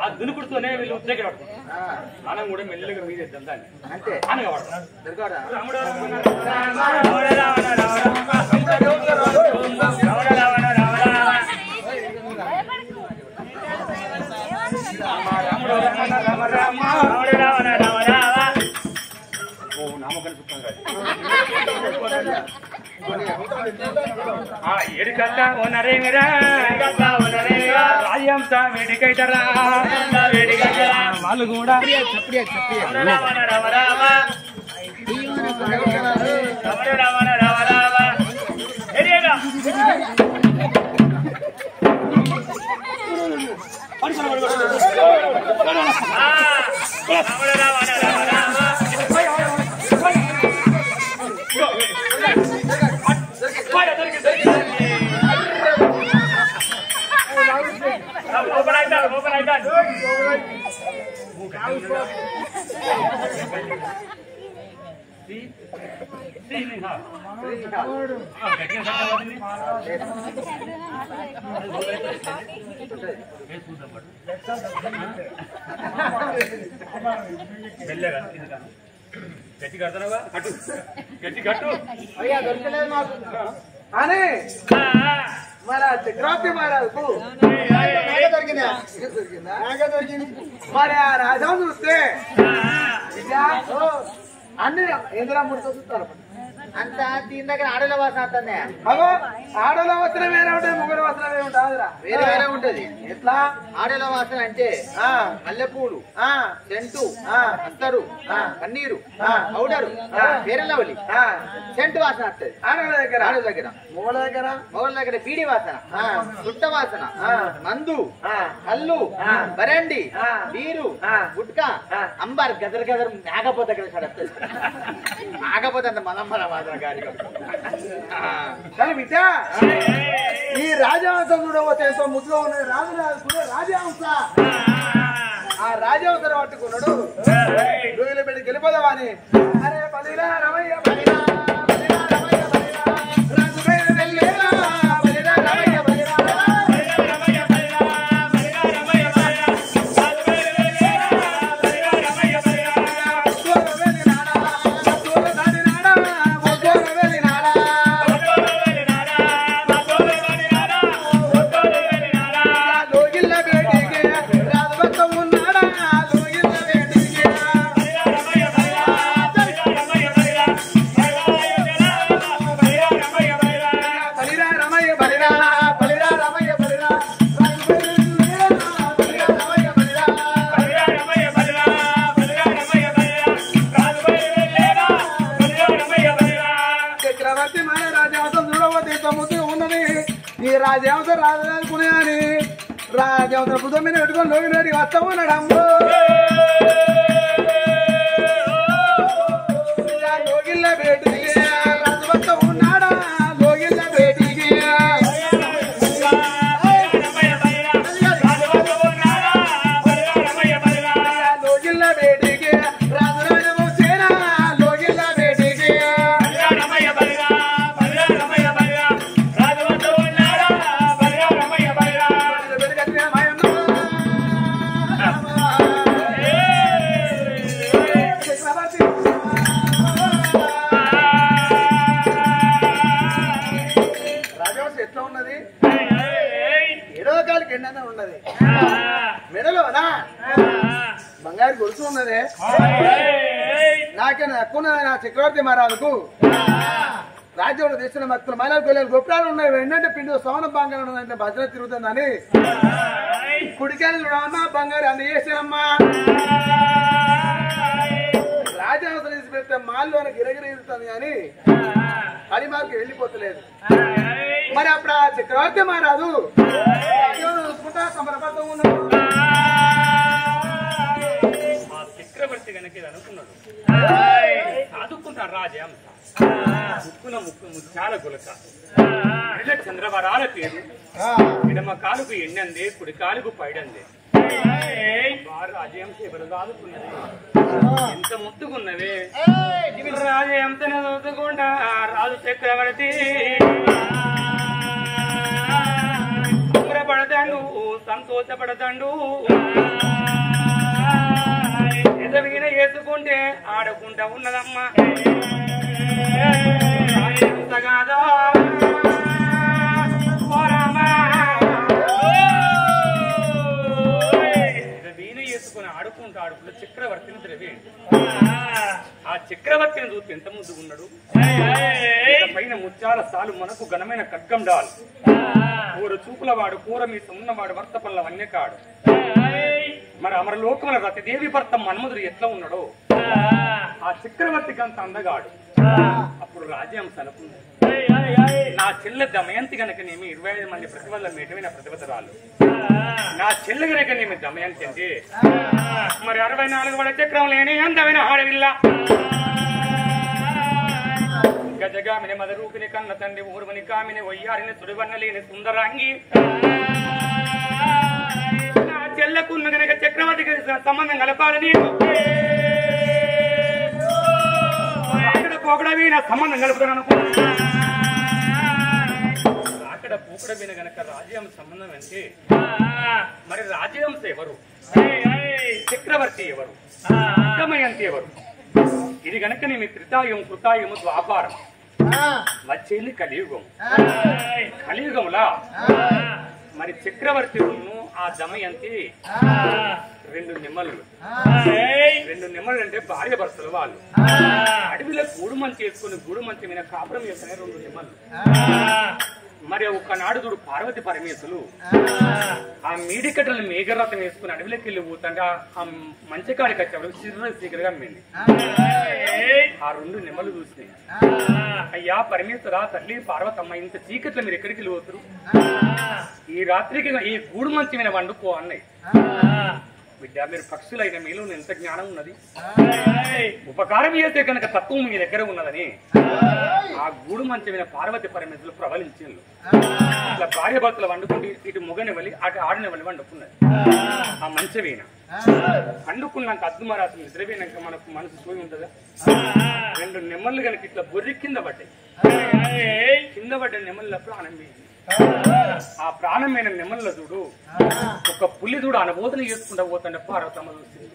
ఆ దునుకుడుతోనే వీళ్ళు దగ్గర మనం కూడా మెల్లగా మీదేద్దాం దాన్ని అంటే ఎడుకట్ట ఓనరేమిరా రాజ్యంస వేడికైతరా వాళ్ళు కూడా గట్టి కడతానవా కట్టు గట్టి కట్టు అయ్యా దొరకలేదు మాకు అని మన చక్రవర్తి మహారాజుకు దొరికింది మరి ఆ రాజాను చూస్తే అన్ని ఎందులో ముడితో చూస్తారు అంత దీని దగ్గర ఆడల వాసన వస్తుంది. అగో ఆడల వస్త్రం వేరే ఉంటుంది, ముగ్గురు వస్త్రం వేరే ఉంటుందిరా. వేరే వేరే ఉంటది. ఎట్లా ఆడల వాసన అంటే మల్లెపూలు, సెంటు, అత్తరు, పన్నీరు, పౌడరు, పేరలవలి సెంటు వాసన వస్తుంది ఆడల దగ్గర. ఆడల దగ్గర మొగల దగ్గర బీడి వాసన, చుట్ట వాసన, మందు, కల్లు, బరండి, బీరు, గుట్కా, అంబార్ గదర్ గదర్ మేకపోతే దగ్గర వస్తుంది. మేకపోతే అంత మనం ఈ రాజహంస చూడబోతే ఎంతో ముద్దులో ఉన్నది. రాజహంస ఆ రాజహంస పట్టుకున్నాడు. రోజుల పెట్టి గెలిపోదావా అని అరే బలిరా రమయ్య బలిరా రాజహంస రాజనుకునే అని రాజహంస బుధం మీద పెట్టుకొని లోకి వస్తా ఉన్నాడు. అమ్మో లోగిల్ల బేటికి రాజు వస్తా ఉన్నాడా, లోగిల్ల బేటికి లోగిల్ల బేటికి రాజు రాజు వచ్చేనా, లోగిల్ల బేటికి ఉన్నది. మెడలోనా బంగారు గొలుసు ఉన్నదే. నాకేనా తక్కువ నా చక్రవర్తి మహారాజుకు రాజ్యంలో తీసుకున్న భక్తులు మహిళలు పిల్లలు గొప్పలు ఉన్నాయి. ఏంటంటే పిండి సోన బంగారం ఉన్నదంటే భద్రత తిరుగుతుందని కుడికాయలు చూడమ్మా బంగారు అన్ని చేసానమ్మా. రాజహంస తీసి పెడితే మాల్లోన గిరగిరి ఇస్తుంది కానీ పని మార్కు వెళ్ళిపోతలేదు. మరి అప్పుడు ఆ చక్రవర్తి మహారాజు చూసుకుంటా సంబరపడుతూ ఉన్నాడు. చక్రవర్తి కనుక ఇది అనుకున్నాడు, చదువుకుంటాడు రాజహంస ముక్కున ముక్కు ముత్యాల గులక చంద్రవరాల పేరు ఎడమ కాలుకు ఎన్నందే కుడి కాలుకు పైడందే. రాజహంస ఎవరు దాదుకున్నది ఎంత ముద్దుకున్నవే. రాజహంసను చదువుకుంటా రాజు చక్రవర్తి ఆనందపడతాడు సంతోషపడతాడు ఎదవీన వేసుకుంటే ఆడుకుంటా ఉన్నదమ్మా కాదా వీణ వేసుకుని ఆడుకుంటూ ఆడుకుంటూ చక్రవర్తిని ద్రవేండి ఆ చక్రవర్తిని చూసి ఎంత ముందుగా ఉన్నాడు పైన ముత్యాల సాలు మనకు ఘనమైన ఖడ్గం డాల్ కూర చూపుల వాడు కూర మీద ఉన్నవాడు భర్త పనుల వన్యకాడు మరి అమరలోకముల రతిదేవి భర్త మన్మధుడు ఎట్లా ఉన్నాడో ఆ చక్రవర్తికి అంత అందగాడు అప్పుడు రాజ్యం సనుకుంది నా చెల్లె దమయంతి గనకనేమి 25 మంది ప్రతిభల మేటమైన ప్రతిభతరాలు నా చెల్లె గనకనేమి దమయంతి అంటే మరి 64 వడ చక్రం లేని అందమైన ఆడవిల్ల గజగామిని మదరూపిని కన్న తండ్రి ఊర్వని కామిని వయ్యారిని సుడివన్నలేని సుందరాంగి నా చెల్లెకున్న గనక చక్రవర్తికి సంబంధం కలపాలని పోకడవి నా సంబంధం కలుపుతాను అనుకున్నా అక్కడ పోకడవిన గనక రాజ్యం సంబంధం అంటే మరి రాజ్యాంశ ఎవరు చక్రవర్తి ఎవరు దమయంతి ఎవరు ఇది గనక మీ త్రితాయం కృతాయము ద్వాపారం వచ్చేది కలియుగం కలియుగంలా మరి చక్రవర్తి ఆ దమయంతి 2 నిమ్మలు 2 నిమ్మలు అంటే భార్య భర్తలు వాళ్ళు అడవిలో గూడు మంచి వేసుకుని గూడు మంచి మీద కాపురం వేసుకునే 2 నిమ్మలు మరి ఒకనాడు చూడు పార్వతి పరమేశ్వరులు ఆ మీడికట్టలు మేఘరథం వేసుకుని అడవిలోకి వెళ్ళి పోతుంటే ఆ మంచకాడికి వచ్చేవాడు శీఘ్రంగా అమ్మింది ఆ 2 నిమ్మలు చూసినాయి అయ్యా పరమేశ్వర తల్లి పార్వతమ్మ ఇంత చీకట్లో మీరు ఎక్కడికి వెళ్ళి పోతారు ఈ రాత్రికి ఈ గూడు మంచి మీద వండుకో అన్నాయి బిడ్డ మీరు పక్షులైన మీలో ఎంత జ్ఞానం ఉన్నది ఉపకారం చేస్తే కనుక తత్వం మీ దగ్గర ఉన్నదని ఆ గూడు మంచి మీద పార్వతి పరమేశ్వరులు ప్రబలించిండ్రు ఇట్లా భార్య భర్తలు వండుకుంటే ఇటు మొగనివ్వలి అటు ఆడనివ్వలి వండుకున్నది ఆ మంచవీణ వండుకున్నాక అద్దుమరాత్రి నిద్రపోయినాక మనకు మనసు సోయి ఉంటుందా 2 నెమ్మళ్ళు కనుక ఇట్లా బొర్రి కింద పడ్డాయి కింద పడ్డ నెమ్మళ్ళ ప్రాణం వేసింది ఆ ప్రాణమైన నెమ్మల చూడు ఒక పులి చూడు అనుబోధన చేసుకుంటా పోతుండే పార్వతమ్మ చూసింది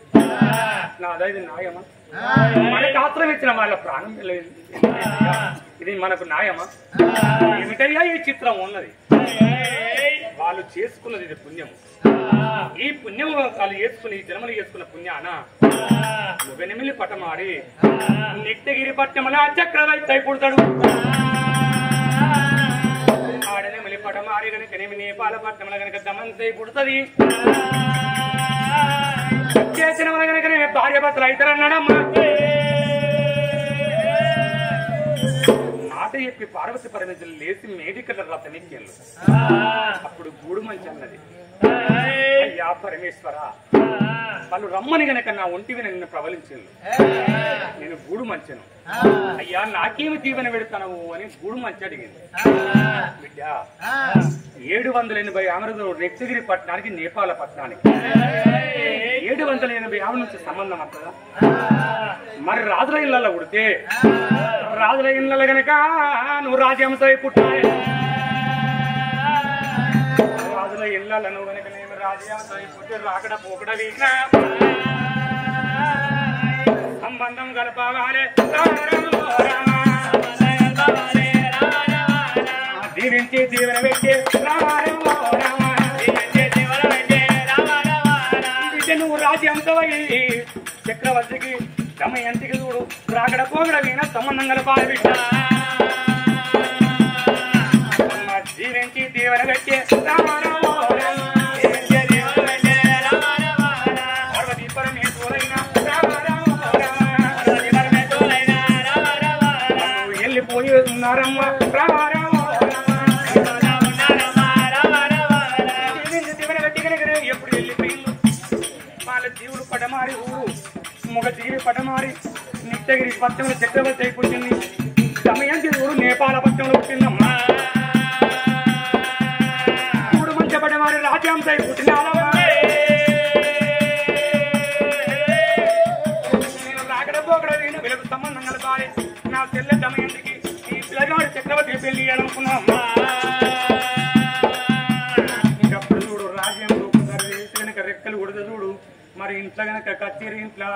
నా అదైదు న్యాయమా మనకు ఆశ్రయం ఇచ్చిన వాళ్ళ ప్రాణం ఇది మనకు న్యాయమా ఏమిటయ్యా ఈ చిత్రం ఉన్నది వాళ్ళు చేసుకున్నది ఇది పుణ్యము ఈ పుణ్యము వాళ్ళు చేసుకుని ఈ జన్మలు చేసుకున్న పుణ్యాన వెనిమిలి పటమాడి నిట్టగిరి పట్టమల చక్రవర్తి పుడతాడు ఆడనెమిలి పటమాడి కనుక నేపాల పట్టమల కనుక దమంతై పుడుతుంది చేసిన వాళ్ళ కనుక భార్య భర్తలు అవుతారన్నాడమ్మా మాట చెప్పి పార్వతి పరమేశ్వరులు లేచి మేడికల రథనిక్కెళ్ళు అప్పుడు గూడు మంచి అన్నది అయ్యా పరమేశ్వర వాళ్ళు రమ్మని గనక నా ఒంటివి నిన్ను ప్రబలించాను నేను గూడు మంచను అయ్యా నాకేమి దీవెన పెడతాను అని గూడు మంచి అడిగింది బిడ్డ 780 ఆమరదు రెక్తగిరి పట్టణానికి నేపాల పట్టణానికి 780 ఆమె నుంచి సంబంధం వస్తుందా మరి రాజుల ఇళ్ళల్లో ఉడితే రాజుల ఇళ్ళ గనక నువ్వు రాజ్యాంశ పుట్టాలి రాజుల ఇళ్ళ నువ్వు గనక నేను రాజ్యాంశ పుట్టి రాకడ పోకడ వీణ సంబంధం కలపాలి దీవించి దీవెన పెట్టి నువ్వు రాజ్యాంశమై చక్రవర్తికి దమయంతికి చూడు రాకడ పోగడ వీణ సంబంధం కలపాలి బిడ్డ జీవించి దీవెన పెట్టి పార్వతీ పరమేశ్వరైన వెళ్ళిపోయి ఉన్నారమ్మ ఎప్పుడు వెళ్ళిపోయింది వాళ్ళ జీవులు పడమారి ఊరు మొగ జీవి పడమారి నిట్టగిరి పట్టణంలో చక్రవర్తి అయి పుట్టింది దమయంతి ఊరు నేపాల పట్టణంలో పుట్టిందమ్మా ఊరు మంచి పడమారి రాజ్యాంశ అయి పుట్టింది నేను రాకడ పోకడ నేను వీళ్ళకు సంబంధం కలపాలి నా చెల్లె దమయంతికి ఈ పిల్లగాడు చక్రవర్తి పెళ్లి చేయాలనుకున్నామ్మా ఇంకా లెక్కలు కొడుతు చూడు. మరి ఇంట్లో గనక కచేరి ఇంట్లో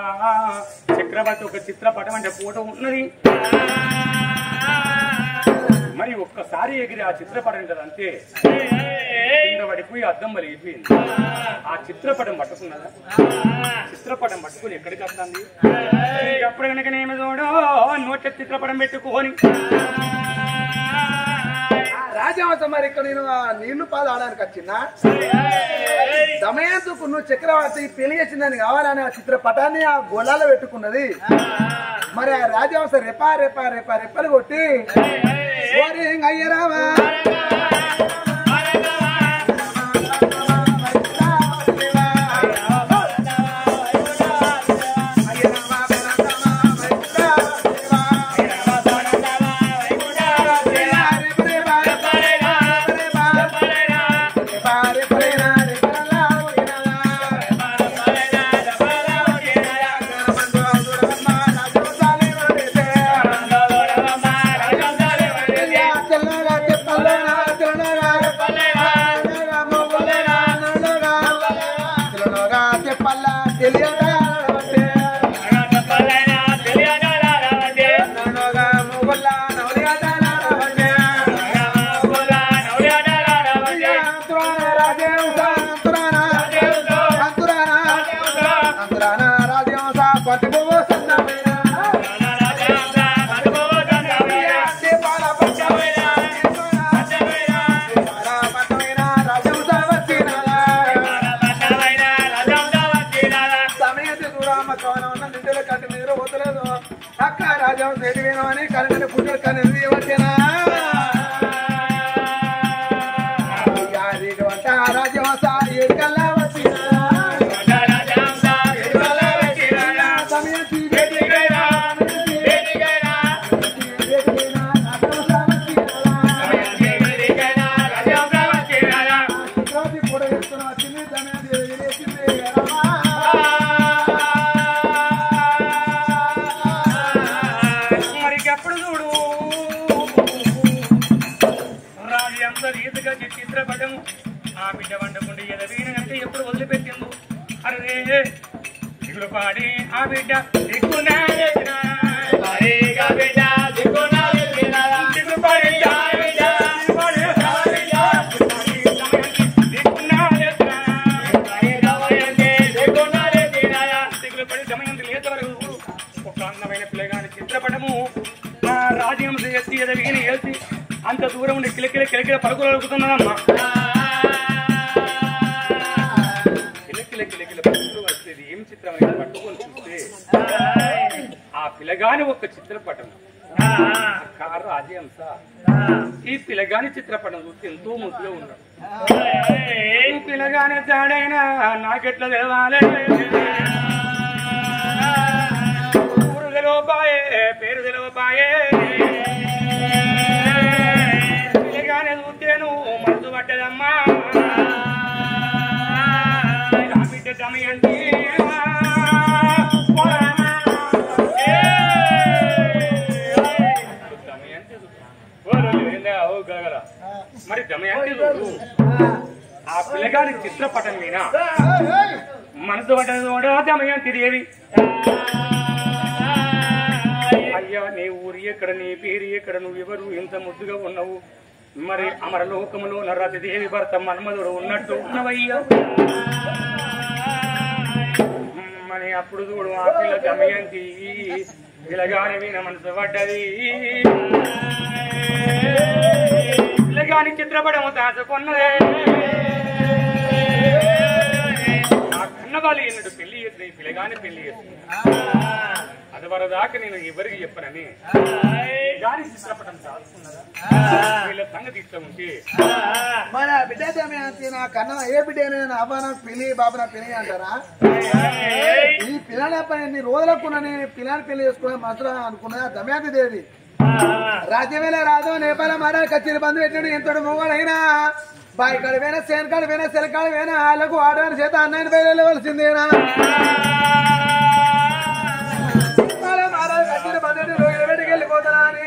చక్రవర్తి ఒక చిత్రపటం అంటే ఫోటో ఉన్నది. మరి ఒక్కసారి ఎగిరి ఆ చిత్రపటం కదా అంతే కింద పడిపోయి అద్దం వలిగిపోయింది. ఆ చిత్రపటం పట్టుకున్నదా? చిత్రపటం పట్టుకుని ఎక్కడికి వస్తుంది? అప్పుడు కనుక నేమి చూడో నోట్ల చిత్రపటం పెట్టుకోని రాజవంశం. మరి ఇక్కడ నేను నీళ్లు పాలు ఆడడానికి వచ్చిందా? దమయంతుకు నువ్వు చక్రవర్తి పెళ్లి చేసిందని కావాలని ఆ చిత్రపటాన్ని ఆ గోళాలో పెట్టుకున్నది. మరి ఆ రాజవంశం రెపా రెపా రెపా రెప్పలు కొట్టి అయ్యరావా అక్క రాజా అని కనుక పుట్టిన కనేది వచ్చేనా రాజవంశ ఏడుకల్లా వచ్చినా చిత్రపటం ఆ బిడ్డ వండకుండా ఎదవీనంటే ఎప్పుడు వదిలిపెట్టింది. అరే దిగులు పాడి ఆ బిడ్డ దిక్కునా దిగులు పడి దమయంతి లేత వరకు ఒక అందమైన పిల్లగాని చిత్రపటము ఆ రాజ్యం ఎత్తి ఎదవీని ఏల్చి అంత దూరం ఉండి కిలకిల కిలకిల పరుగులు అడుగుతున్నానమ్మా. కిలకిల కిలకిల పరుగులు వచ్చేది ఏం చిత్రం పట్టుకొని చూస్తే ఆ పిల్లగాని ఒక చిత్రపటం రాజ్యాంశ. ఈ పిల్లగాని చిత్రపటం చూస్తే ఎంతో ముద్దులో ఉన్నాడు. ఈ పిల్లగాని తాడైనా నాకెట్లా తెలవాలి? ఊరు తెలవపాయే పేరు తెలవపాయే చూస్తేను మనసు పట్టదమ్మా. బిడ్డ దమయంతి మరి దమయంతి ఆ పిల్లగాని చిత్రపటం మీద మనసు పట్టదు దమయంతి దేవి. అయ్యా నీ ఊరి ఎక్కడ, నీ పేరు ఎక్కడ, నువ్వెవరు, ఇంత ముద్దుగా ఉన్నావు? మరి అమరలోకములో నరదేవి భర్త మన్మధుడు ఉన్నట్టు ఉన్నవయ్యా. మరి అప్పుడు చూడు ఆ పిల్ల దమయంతి పిల్లగాని విన మనసు పడ్డది. పిల్లగాని చిత్రపటము దాచుకున్నదే. ఆ కన్నవాళ్ళు ఎన్నడు పెళ్లి చేసి పిల్లగాని పెళ్లి చేస్తుంది. అది వరదాకా నేను ఎవరికి చెప్పనని గాని చిత్రపటం దాచుకున్నదా? వీళ్ళ సంగతి ఇష్టం ఉంటే మన బిడ్డ దమయంతి నా కన్న ఏ బిడ్డ అబ్బాన పెళ్లి బాబు నా పెళ్లి అంటారా? ఈ పిల్లల పని రోజులకు నేను పిల్లని పెళ్లి చేసుకునే మనసులో అనుకున్నా దమయంతి దేవి. రాజ్యమేలా రాదు నేపాల మారా కచ్చేరి బంధు పెట్టాడు. ఎంతడు మొగడైనా బాయి కడిపోయినా సేన్ కడిపోయినా సెల కడిపోయినా వాళ్ళకు ఆడవారి చేత అన్నయ్య బయలువలసిందేనా? మారా కచ్చేరి బంధు రోజుల బయటికి వెళ్ళిపోతానా అని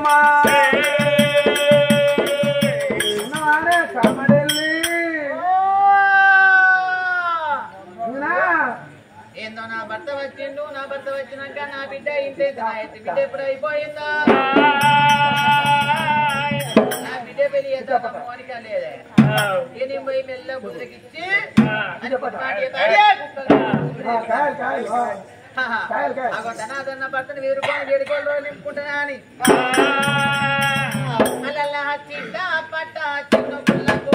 కమలమ్మా ఉన్నవాడే కమడెల్లి ఏందో నా భర్త వచ్చిండు నా భర్త వచ్చినాక నా బిడ్డ ఇంటే బిడ్డ ఎప్పుడు అయిపోయిందో నా బిడ్డ పెళ్లి చేద్దాం మోనిక లేదే నేను పోయి మెల్ల బుద్ధకిచ్చి ధనాదన్న భర్తను 1000 రూపాయలు 7 కోట్లు నింపుకుంటున్నా అని అలా చిన్న పట్ట చిన్న పుల్లకు